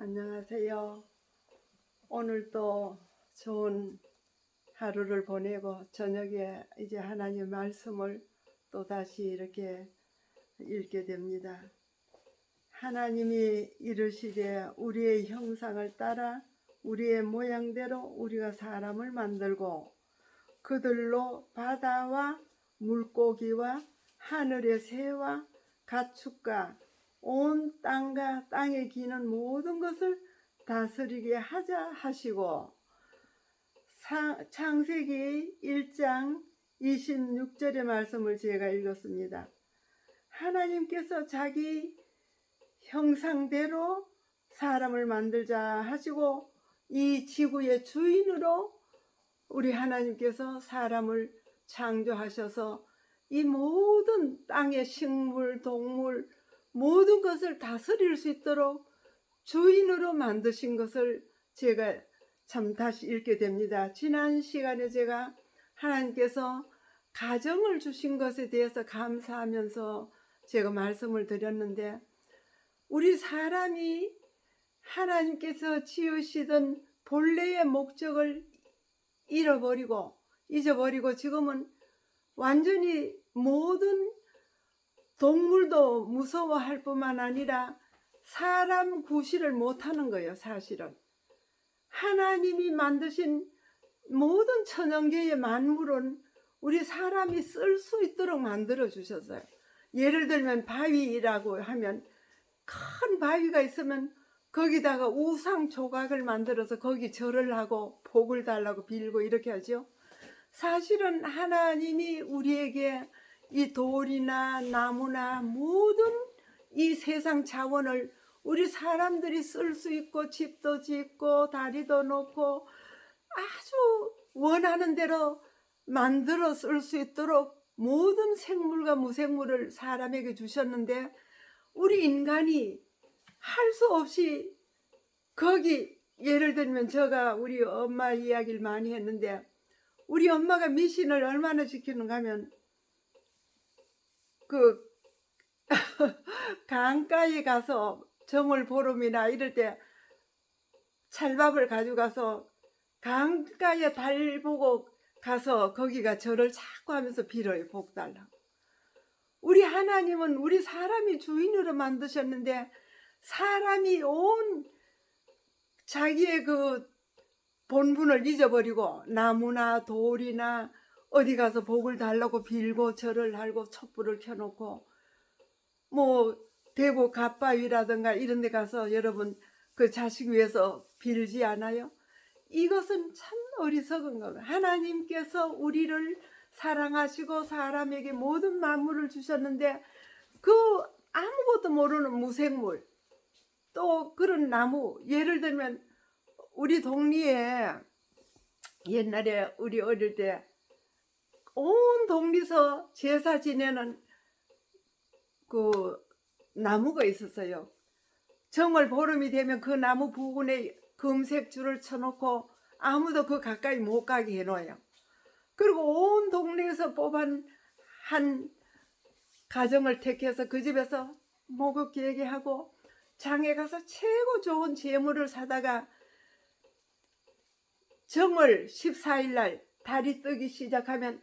안녕하세요. 오늘도 좋은 하루를 보내고 저녁에 이제 하나님 말씀을 또 다시 이렇게 읽게 됩니다. 하나님이 이르시되 우리의 형상을 따라 우리의 모양대로 우리가 사람을 만들고 그들로 바다와 물고기와 하늘의 새와 가축과 온 땅과 땅에 기는 모든 것을 다스리게 하자 하시고, 창세기 1장 26절의 말씀을 제가 읽었습니다. 하나님께서 자기 형상대로 사람을 만들자 하시고 이 지구의 주인으로 우리 하나님께서 사람을 창조하셔서 이 모든 땅의 식물, 동물 모든 것을 다스릴 수 있도록 주인으로 만드신 것을 제가 참 다시 읽게 됩니다. 지난 시간에 제가 하나님께서 가정을 주신 것에 대해서 감사하면서 제가 말씀을 드렸는데, 우리 사람이 하나님께서 지으시던 본래의 목적을 잊어버리고 지금은 완전히 모든 동물도 무서워할 뿐만 아니라 사람 구실을 못하는 거예요. 사실은 하나님이 만드신 모든 천연계의 만물은 우리 사람이 쓸 수 있도록 만들어 주셨어요. 예를 들면 바위라고 하면 큰 바위가 있으면 거기다가 우상 조각을 만들어서 거기 절을 하고 복을 달라고 빌고 이렇게 하죠. 사실은 하나님이 우리에게 이 돌이나 나무나 모든 이 세상 자원을 우리 사람들이 쓸 수 있고 집도 짓고 다리도 놓고 아주 원하는 대로 만들어 쓸 수 있도록 모든 생물과 무생물을 사람에게 주셨는데, 우리 인간이 할 수 없이 거기, 예를 들면 제가 우리 엄마 이야기를 많이 했는데, 우리 엄마가 미신을 얼마나 지키는가 하면 그 강가에 가서 정월보름이나 이럴 때 찰밥을 가져가서 강가에 달 보고 가서 거기가 절을 자꾸 하면서 빌어요. 복 달라고. 우리 하나님은 우리 사람이 주인으로 만드셨는데, 사람이 온 자기의 그 본분을 잊어버리고 나무나 돌이나 어디 가서 복을 달라고 빌고 절을 하고 촛불을 켜놓고 뭐 대구 갓바위라든가 이런 데 가서 여러분 그 자식 위해서 빌지 않아요? 이것은 참 어리석은 겁니다. 하나님께서 우리를 사랑하시고 사람에게 모든 만물을 주셨는데 그 아무것도 모르는 무생물, 또 그런 나무, 예를 들면 우리 동리에 옛날에 우리 어릴 때 온 동리서 제사 지내는 그 나무가 있었어요. 정월 보름이 되면 그 나무 부근에 금색 줄을 쳐놓고 아무도 그 가까이 못 가게 해놓아요. 그리고 온 동네에서 뽑은 한 가정을 택해서 그 집에서 목욕 얘기하고 장에 가서 최고 좋은 재물을 사다가 정월 14일 날 달이 뜨기 시작하면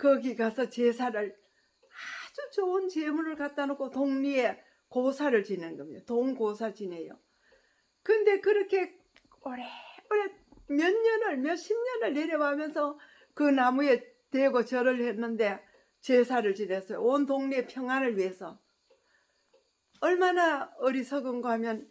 거기 가서 제사를, 아주 좋은 재물을 갖다 놓고 동리에 고사를 지낸 겁니다. 동고사 지내요. 근데 그렇게 오래 몇십 년을 내려가면서 그 나무에 대고 절을 했는데 제사를 지냈어요. 온 동네의 평안을 위해서. 얼마나 어리석은가 하면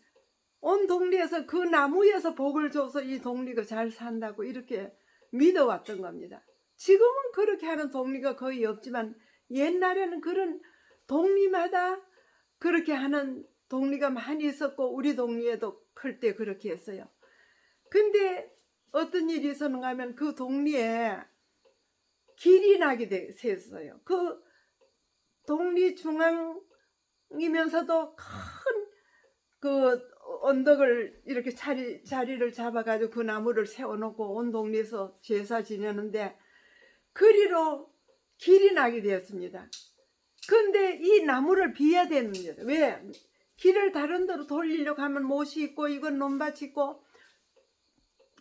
온 동네에서 그 나무에서 복을 줘서 이 동리가 잘 산다고 이렇게 믿어왔던 겁니다. 지금은 그렇게 하는 동리가 거의 없지만 옛날에는 그런 동리마다 그렇게 하는 동리가 많이 있었고 우리 동리에도 클 때 그렇게 했어요. 근데 어떤 일이 있었는가 하면 그 동리에 길이 나게 됐어요. 그 동리 중앙이면서도 큰 그 언덕을 이렇게 자리를 잡아가지고 그 나무를 세워놓고 온 동리에서 제사 지내는데 그리로 길이 나게 되었습니다. 근데 이 나무를 비워야 됩니다. 왜? 길을 다른 데로 돌리려고 하면 못이 있고 이건 논밭이 있고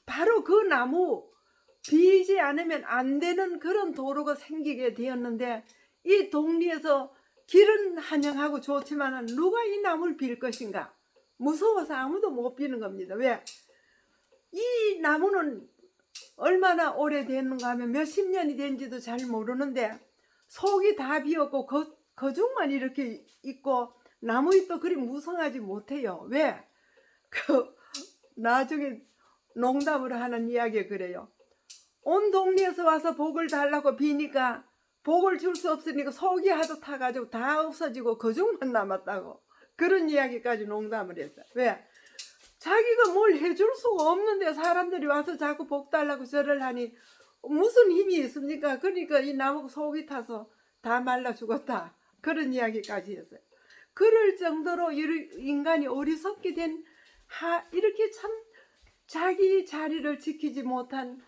바로 그 나무 비지 않으면 안 되는 그런 도로가 생기게 되었는데 이 동리에서 길은 한영하고 좋지만 누가 이 나무를 빌 것인가? 무서워서 아무도 못 비는 겁니다. 왜? 이 나무는 얼마나 오래됐는가 하면 몇십 년이 된지도 잘 모르는데 속이 다 비었고 거중만 이렇게 있고 나무잎도 그리 무성하지 못해요. 왜? 나중에 농담으로 하는 이야기가 그래요. 온 동네에서 와서 복을 달라고 비니까 복을 줄 수 없으니까 속이 하도 타가지고 다 없어지고 거중만 남았다고. 그런 이야기까지 농담을 했어요. 왜? 자기가 뭘 해줄 수가 없는데 사람들이 와서 자꾸 복 달라고 절을 하니 무슨 힘이 있습니까? 그러니까 이 나무가 속이 타서 다 말라 죽었다. 그런 이야기까지 했어요. 그럴 정도로 인간이 어리석게 된 이렇게 참 자기 자리를 지키지 못한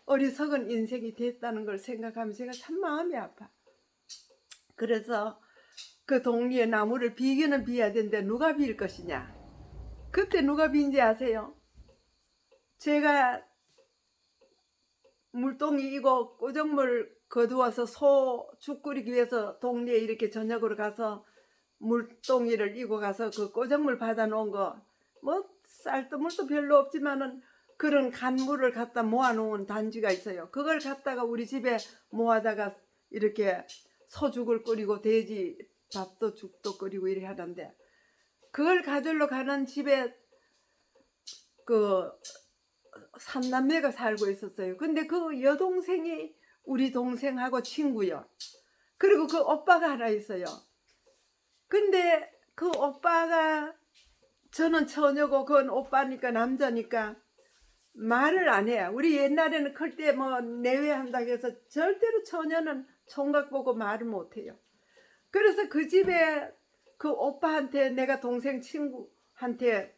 어리석은 인생이 됐다는 걸 생각하면 제가 참 마음이 아파. 그래서 그 동리에 나무를 비기는 비야 되는데 누가 빌 것이냐? 그때 누가 빈지 아세요? 제가 물동이 이고 꼬정물 거두어서 소 죽 끓이기 위해서 동리에 이렇게 저녁으로 가서 물동이를 이고 가서 그 꼬정물 받아 놓은 거 뭐 쌀도 물도 별로 없지만은 그런 간물을 갖다 모아 놓은 단지가 있어요. 그걸 갖다가 우리 집에 모아다가 이렇게 소죽을 끓이고 돼지 밥도 죽도 끓이고 이렇게 하던데 그걸 가지러 가는 집에 그 삼남매가 살고 있었어요. 근데 그 여동생이 우리 동생하고 친구요. 그리고 그 오빠가 하나 있어요. 근데 그 오빠가 저는 처녀고 그건 오빠니까 남자니까 말을 안 해요. 우리 옛날에는 클 때 뭐 내외한다고 해서 절대로 처녀는 총각 보고 말을 못 해요. 그래서 그 집에 그 오빠한테 내가 동생 친구한테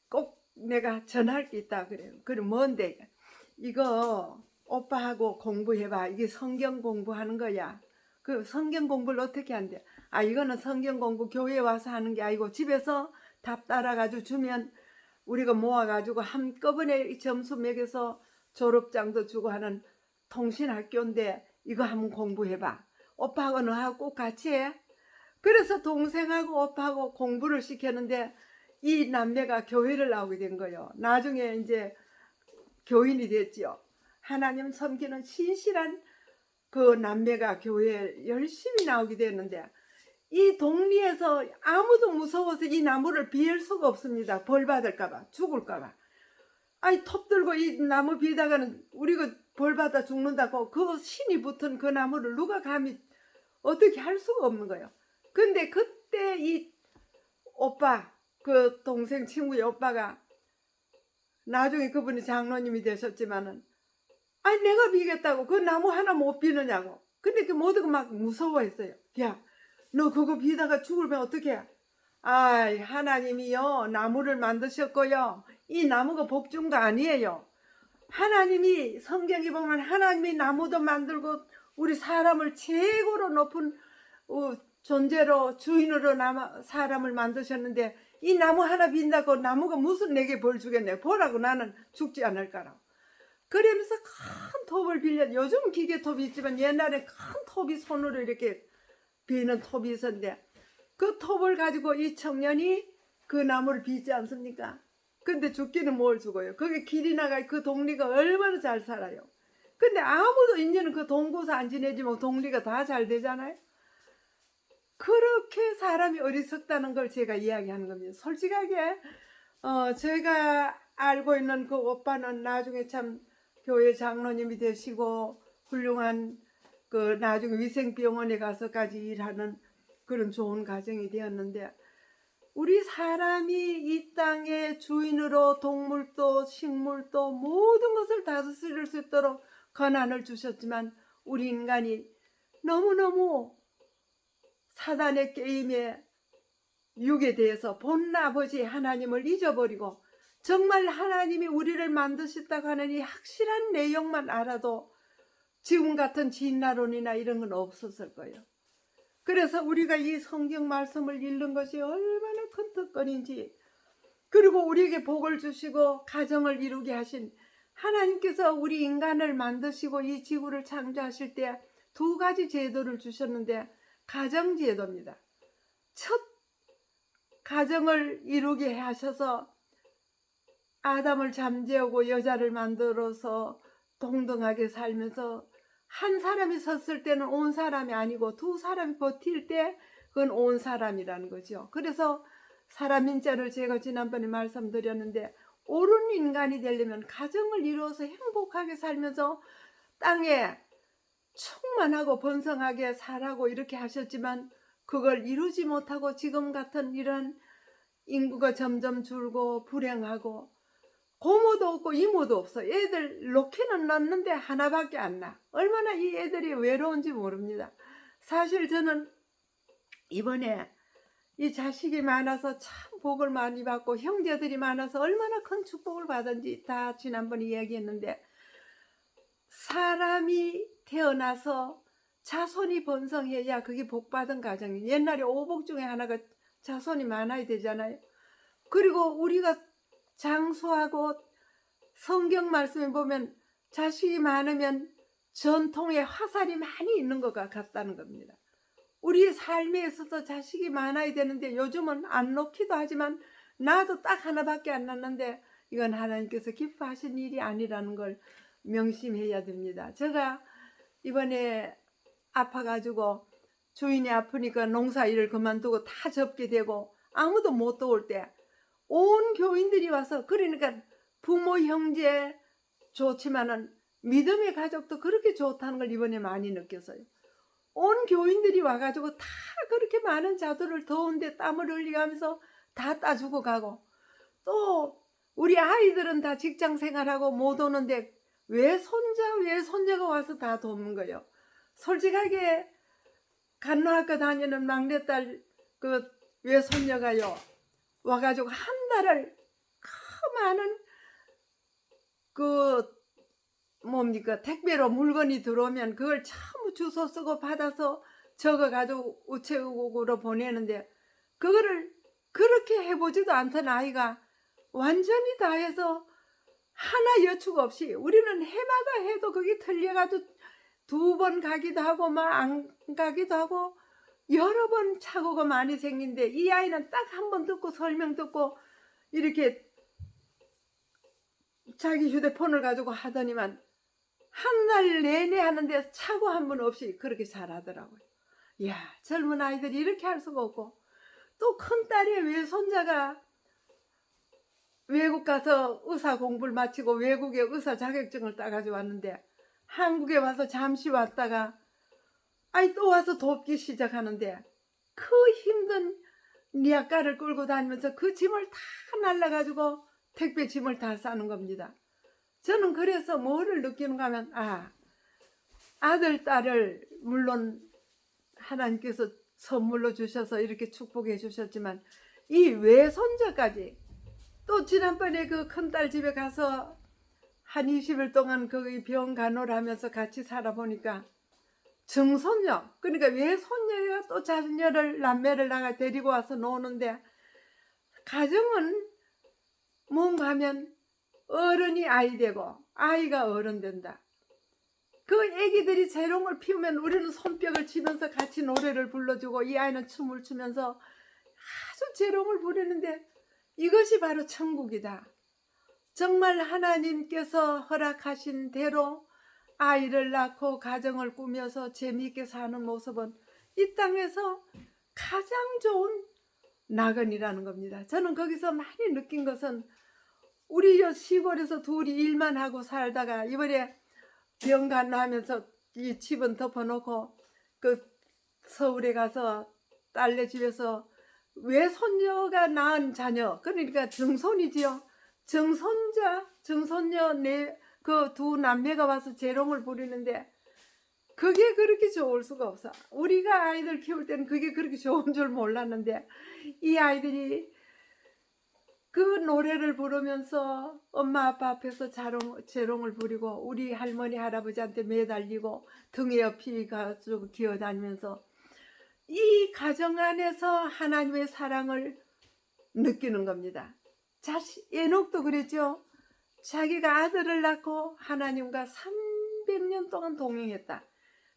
꼭 내가 전할 게 있다 그래요. 그럼 뭔데? 이거 오빠하고 공부해봐. 이게 성경 공부하는 거야. 그 성경 공부를 어떻게 한대? 아 이거는 성경 공부 교회에 와서 하는 게 아니고 집에서 답 따라가지고 주면 우리가 모아가지고 한꺼번에 점수 매겨서 졸업장도 주고 하는 통신학교인데 이거 한번 공부해봐. 오빠하고 너하고 꼭 같이 해. 그래서 동생하고 오빠하고 공부를 시켰는데 이 남매가 교회를 나오게 된 거예요. 나중에 이제 교인이 됐지요. 하나님 섬기는 신실한 그 남매가 교회에 열심히 나오게 됐는데 이 동리에서 아무도 무서워서 이 나무를 비울 수가 없습니다. 벌 받을까봐 죽을까봐. 아니 톱 들고 이 나무 비다가는 우리가 벌 받아 죽는다고 그 신이 붙은 그 나무를 누가 감히 어떻게 할 수가 없는 거예요. 근데 그때 이 오빠 그 동생 친구의 오빠가 나중에 그분이 장로님이 되셨지만은 아니 내가 비겠다고 그 나무 하나 못 비느냐고. 근데 그 모두가 막 무서워했어요. 야 너 그거 비다가 죽으면 어떡해? 아이 하나님이요 나무를 만드셨고요 이 나무가 복준 거 아니에요. 하나님이 성경에 보면 하나님이 나무도 만들고 우리 사람을 최고로 높은 존재로 주인으로 사람을 만드셨는데 이 나무 하나 빈다고 나무가 무슨 내게 벌 주겠네. 보라고 나는 죽지 않을까라고. 그러면서 큰 톱을 빌려 요즘 기계톱이 있지만 옛날에 큰 톱이 손으로 이렇게 비는 톱이 있었는데 그 톱을 가지고 이 청년이 그 나무를 빚지 않습니까? 근데 죽기는 뭘 죽어요. 거기 길이 나가 그 동리가 얼마나 잘 살아요. 근데 아무도 이제는 그 동구사 안 지내지만 동리가 다 잘 되잖아요. 그렇게 사람이 어리석다는 걸 제가 이야기하는 겁니다. 솔직하게 제가 알고 있는 그 오빠는 나중에 참 교회 장로님이 되시고 훌륭한 그 나중에 위생병원에 가서까지 일하는 그런 좋은 가정이 되었는데 우리 사람이 이 땅의 주인으로 동물도 식물도 모든 것을 다스릴 수 있도록 권한을 주셨지만 우리 인간이 너무너무 사단의 게임에 유혹에 대해서 본 아버지 하나님을 잊어버리고 정말 하나님이 우리를 만드셨다고 하는 이 확실한 내용만 알아도 지금 같은 진나론이나 이런 건 없었을 거예요. 그래서 우리가 이 성경 말씀을 읽는 것이 얼마나 큰 특권인지, 그리고 우리에게 복을 주시고 가정을 이루게 하신 하나님께서 우리 인간을 만드시고 이 지구를 창조하실 때 두 가지 제도를 주셨는데 가정제도입니다. 첫 가정을 이루게 하셔서 아담을 잠재우고 여자를 만들어서 동등하게 살면서 한 사람이 섰을 때는 온 사람이 아니고 두 사람이 버틸 때 그건 온 사람이라는 거죠. 그래서 사람인자를 제가 지난번에 말씀드렸는데, 옳은 인간이 되려면 가정을 이루어서 행복하게 살면서 땅에 충만하고 번성하게 살라고 이렇게 하셨지만 그걸 이루지 못하고 지금 같은 이런 인구가 점점 줄고 불행하고 고모도 없고 이모도 없어. 애들 놓기는 낳는데 하나밖에 안 나. 얼마나 이 애들이 외로운지 모릅니다. 사실 저는 이번에 이 자식이 많아서 참 복을 많이 받고 형제들이 많아서 얼마나 큰 축복을 받은지 다 지난번에 이야기했는데, 사람이 태어나서 자손이 번성해야 그게 복받은 가정이에요. 옛날에 오복 중에 하나가 자손이 많아야 되잖아요. 그리고 우리가 장수하고 성경 말씀에 보면 자식이 많으면 전통에 화살이 많이 있는 것 같다는 겁니다. 우리 삶에 있어서 자식이 많아야 되는데 요즘은 안 놓기도 하지만 나도 딱 하나밖에 안 낳는데 이건 하나님께서 기뻐하신 일이 아니라는 걸 명심해야 됩니다. 제가 이번에 아파가지고 주인이 아프니까 농사일을 그만두고 다 접게 되고 아무도 못 도울 때 온 교인들이 와서, 그러니까 부모 형제 좋지만은 믿음의 가족도 그렇게 좋다는 걸 이번에 많이 느꼈어요. 온 교인들이 와가지고 다 그렇게 많은 자들을 더운데 땀을 흘리면서 다 따주고 가고, 또 우리 아이들은 다 직장 생활하고 못 오는데 외손자 외손녀가 와서 다 돕는 거예요. 솔직하게 간호학과 다니는 막내딸 그 외손녀가요 와가지고 한 달을 그 많은 그 뭡니까 택배로 물건이 들어오면 그걸 전부 주소 쓰고 받아서 적어가지고 우체국으로 보내는데, 그거를 그렇게 해보지도 않던 아이가 완전히 다 해서 하나 여축 없이, 우리는 해마다 해도 그게 틀려가지고 2번 가기도 하고 막 안 가기도 하고 여러 번 착오가 많이 생긴데, 이 아이는 딱 한 번 듣고 설명 듣고 이렇게 자기 휴대폰을 가지고 하더니만 한 달 내내 하는데 착오 한 번 없이 그렇게 잘하더라고요. 이야, 젊은 아이들이 이렇게 할 수가 없고, 또 큰딸의 외손자가 외국 가서 의사 공부를 마치고 외국에 의사 자격증을 따가지고 왔는데 한국에 와서 잠시 왔다가 아이 또 와서 돕기 시작하는데 그 힘든 니아까를 끌고 다니면서 그 짐을 다 날라가지고 택배 짐을 다 싸는 겁니다. 저는 그래서 뭐를 느끼는가 하면, 아들 딸을 물론 하나님께서 선물로 주셔서 이렇게 축복해 주셨지만 이 외손자까지, 또 지난번에 그 큰딸 집에 가서 한 20일 동안 거기 병 간호를 하면서 같이 살아보니까 증손녀, 그러니까 외손녀가 또 자녀를 남매를 나가 데리고 와서 노는데, 가정은 뭔가 하면 어른이 아이 되고 아이가 어른 된다. 그 애기들이 재롱을 피우면 우리는 손뼉을 치면서 같이 노래를 불러주고 이 아이는 춤을 추면서 아주 재롱을 부리는데, 이것이 바로 천국이다. 정말 하나님께서 허락하신 대로 아이를 낳고 가정을 꾸며서 재미있게 사는 모습은 이 땅에서 가장 좋은 낙원이라는 겁니다. 저는 거기서 많이 느낀 것은, 우리 시골에서 둘이 일만 하고 살다가 이번에 병 간호하면서 이 집은 덮어놓고 그 서울에 가서 딸네 집에서 외손녀가 낳은 자녀, 그러니까 증손이지요. 증손녀 그 두 남매가 와서 재롱을 부리는데 그게 그렇게 좋을 수가 없어. 우리가 아이들 키울 때는 그게 그렇게 좋은 줄 몰랐는데 이 아이들이 그 노래를 부르면서 엄마 아빠 앞에서 재롱을 부리고 우리 할머니 할아버지한테 매달리고 등에 업히가지고 기어다니면서 이 가정 안에서 하나님의 사랑을 느끼는 겁니다. 에녹도 그랬죠. 자기가 아들을 낳고 하나님과 300년 동안 동행했다.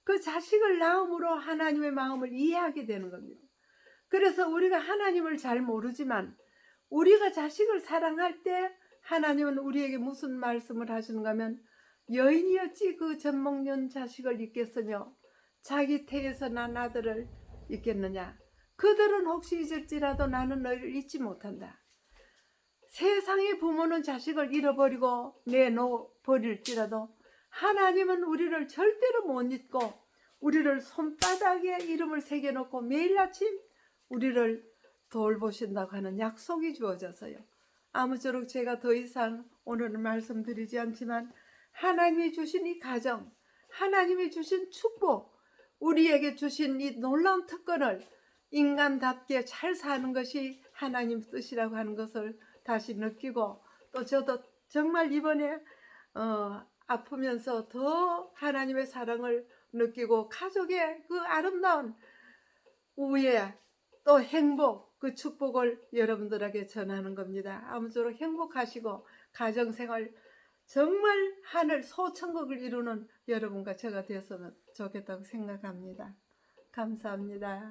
그 자식을 낳음으로 하나님의 마음을 이해하게 되는 겁니다. 그래서 우리가 하나님을 잘 모르지만 우리가 자식을 사랑할 때 하나님은 우리에게 무슨 말씀을 하시는가 하면, 여인이었지 그 젖먹는 자식을 잊겠으며 자기 태에서 난 아들을 잊겠느냐. 그들은 혹시 잊을지라도 나는 너희를 잊지 못한다. 세상의 부모는 자식을 잃어버리고 내놓아버릴지라도 하나님은 우리를 절대로 못 잊고 우리를 손바닥에 이름을 새겨놓고 매일 아침 우리를 돌보신다고 하는 약속이 주어져서요. 아무쪼록 제가 더 이상 오늘은 말씀드리지 않지만 하나님이 주신 이 가정, 하나님이 주신 축복, 우리에게 주신 이 놀라운 특권을 인간답게 잘 사는 것이 하나님 뜻이라고 하는 것을 다시 느끼고, 또 저도 정말 이번에 아프면서 더 하나님의 사랑을 느끼고 가족의 그 아름다운 우애 또 행복, 그 축복을 여러분들에게 전하는 겁니다. 아무쪼록 행복하시고 가정생활 정말 하늘 소천국을 이루는 여러분과 제가 되었으면 좋겠다고 생각합니다. 감사합니다.